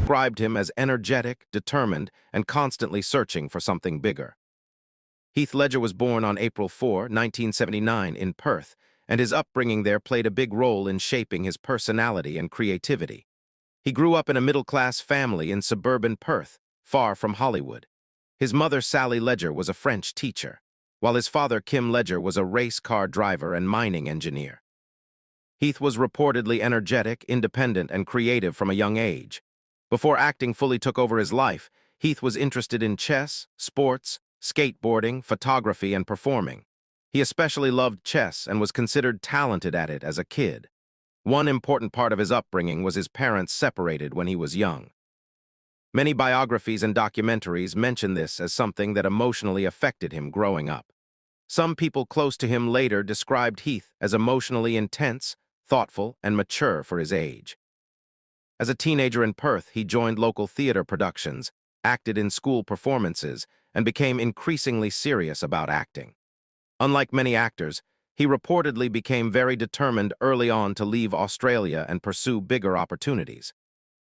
described him as energetic, determined, and constantly searching for something bigger. Heath Ledger was born on April 4, 1979, in Perth, and his upbringing there played a big role in shaping his personality and creativity. He grew up in a middle-class family in suburban Perth, far from Hollywood. His mother, Sally Ledger, was a French teacher, while his father, Kim Ledger, was a race car driver and mining engineer. Heath was reportedly energetic, independent, and creative from a young age. Before acting fully took over his life, Heath was interested in chess, sports, skateboarding, photography, and performing. He especially loved chess and was considered talented at it as a kid. One important part of his upbringing was his parents separated when he was young. Many biographies and documentaries mention this as something that emotionally affected him growing up. Some people close to him later described Heath as emotionally intense, thoughtful, and mature for his age. As a teenager in Perth, he joined local theater productions, acted in school performances, and became increasingly serious about acting. Unlike many actors, he reportedly became very determined early on to leave Australia and pursue bigger opportunities.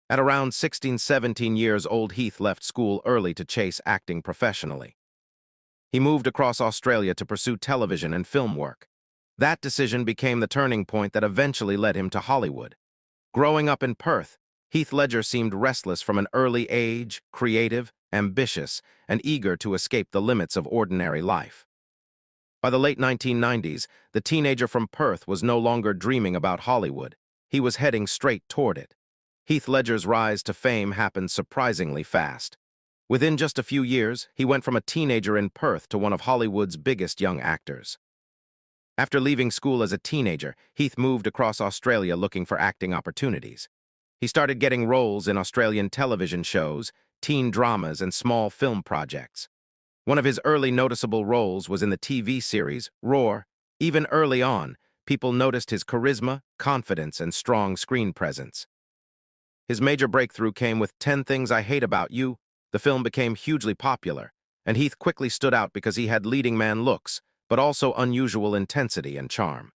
At around 16-17 years old, Heath left school early to chase acting professionally. He moved across Australia to pursue television and film work. That decision became the turning point that eventually led him to Hollywood. Growing up in Perth, Heath Ledger seemed restless from an early age, creative, ambitious, and eager to escape the limits of ordinary life. By the late 1990s, the teenager from Perth was no longer dreaming about Hollywood. He was heading straight toward it. Heath Ledger's rise to fame happened surprisingly fast. Within just a few years, he went from a teenager in Perth to one of Hollywood's biggest young actors. After leaving school as a teenager, Heath moved across Australia looking for acting opportunities. He started getting roles in Australian television shows, teen dramas, and small film projects. One of his early noticeable roles was in the TV series Roar. Even early on, people noticed his charisma, confidence, and strong screen presence. His major breakthrough came with 10 Things I Hate About You. The film became hugely popular, and Heath quickly stood out because he had leading man looks, but also unusual intensity and charm.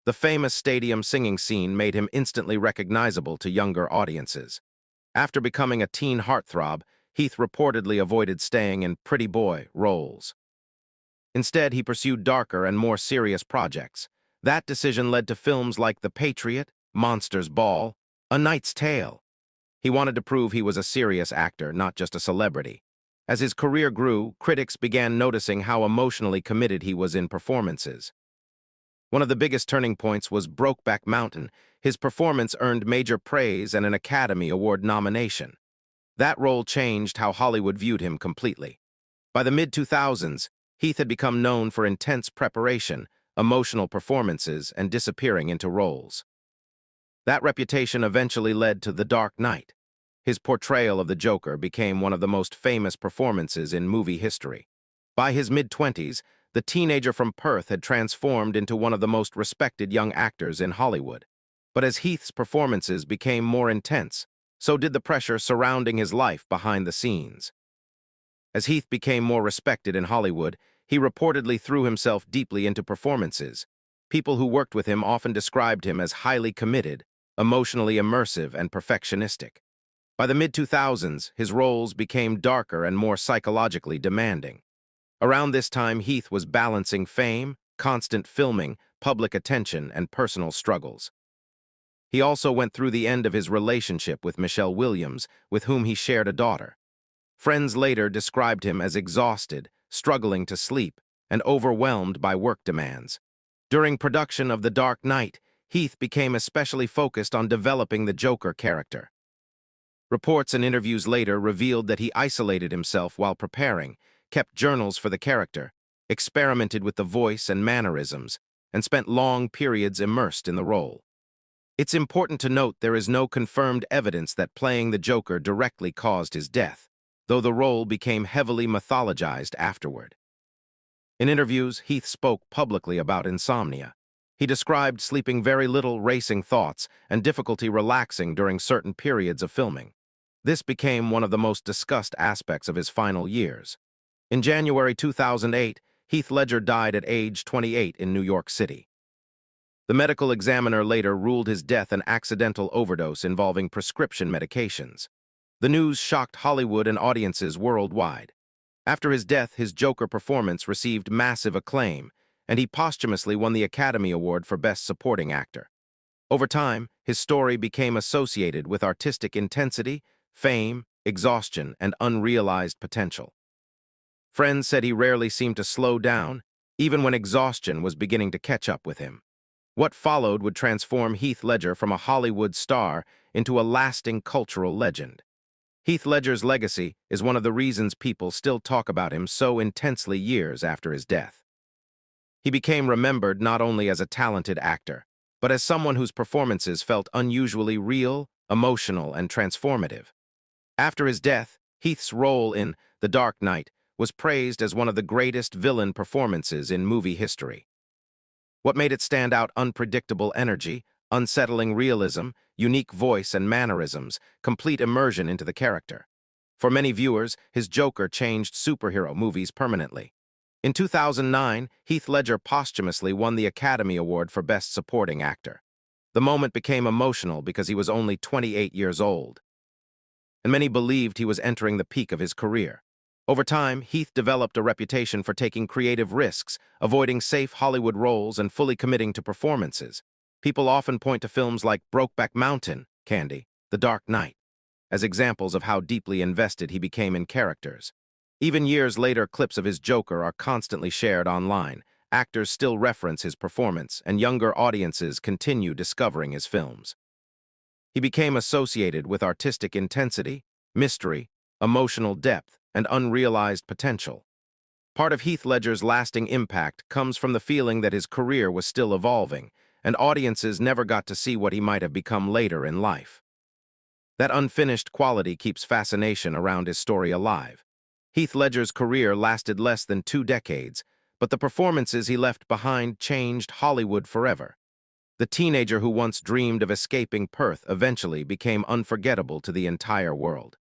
The famous stadium singing scene made him instantly recognizable to younger audiences. After becoming a teen heartthrob, Heath reportedly avoided staying in pretty boy roles. Instead, he pursued darker and more serious projects. That decision led to films like The Patriot, Monsters Ball, A Knight's Tale. He wanted to prove he was a serious actor, not just a celebrity. As his career grew, critics began noticing how emotionally committed he was in performances. One of the biggest turning points was Brokeback Mountain. His performance earned major praise and an Academy Award nomination. That role changed how Hollywood viewed him completely. By the mid-2000s, Heath had become known for intense preparation, emotional performances, and disappearing into roles. That reputation eventually led to The Dark Knight. His portrayal of the Joker became one of the most famous performances in movie history. By his mid-20s, the teenager from Perth had transformed into one of the most respected young actors in Hollywood. But as Heath's performances became more intense, so did the pressure surrounding his life behind the scenes. As Heath became more respected in Hollywood, he reportedly threw himself deeply into performances. People who worked with him often described him as highly committed, emotionally immersive, and perfectionistic. By the mid-2000s, his roles became darker and more psychologically demanding. Around this time, Heath was balancing fame, constant filming, public attention, and personal struggles. He also went through the end of his relationship with Michelle Williams, with whom he shared a daughter. Friends later described him as exhausted, struggling to sleep, and overwhelmed by work demands. During production of The Dark Knight, Heath became especially focused on developing the Joker character. Reports and interviews later revealed that he isolated himself while preparing, kept journals for the character, experimented with the voice and mannerisms, and spent long periods immersed in the role. It's important to note there is no confirmed evidence that playing the Joker directly caused his death, though the role became heavily mythologized afterward. In interviews, Heath spoke publicly about insomnia. He described sleeping very little, racing thoughts, and difficulty relaxing during certain periods of filming. This became one of the most discussed aspects of his final years. In January 2008, Heath Ledger died at age 28 in New York City. The medical examiner later ruled his death an accidental overdose involving prescription medications. The news shocked Hollywood and audiences worldwide. After his death, his Joker performance received massive acclaim, and he posthumously won the Academy Award for Best Supporting Actor. Over time, his story became associated with artistic intensity, fame, exhaustion, and unrealized potential. Friends said he rarely seemed to slow down, even when exhaustion was beginning to catch up with him. What followed would transform Heath Ledger from a Hollywood star into a lasting cultural legend. Heath Ledger's legacy is one of the reasons people still talk about him so intensely years after his death. He became remembered not only as a talented actor, but as someone whose performances felt unusually real, emotional, and transformative. After his death, Heath's role in The Dark Knight was praised as one of the greatest villain performances in movie history. What made it stand out? Unpredictable energy, unsettling realism, unique voice and mannerisms, complete immersion into the character. For many viewers, his Joker changed superhero movies permanently. In 2009, Heath Ledger posthumously won the Academy Award for Best Supporting Actor. The moment became emotional because he was only 28 years old, and many believed he was entering the peak of his career. Over time, Heath developed a reputation for taking creative risks, avoiding safe Hollywood roles, and fully committing to performances. People often point to films like Brokeback Mountain, The Dark Knight, as examples of how deeply invested he became in characters. Even years later, clips of his Joker are constantly shared online. Actors still reference his performance, and younger audiences continue discovering his films. He became associated with artistic intensity, mystery, emotional depth, and unrealized potential. Part of Heath Ledger's lasting impact comes from the feeling that his career was still evolving, and audiences never got to see what he might have become later in life. That unfinished quality keeps fascination around his story alive. Heath Ledger's career lasted less than 2 decades, but the performances he left behind changed Hollywood forever. The teenager who once dreamed of escaping Perth eventually became unforgettable to the entire world.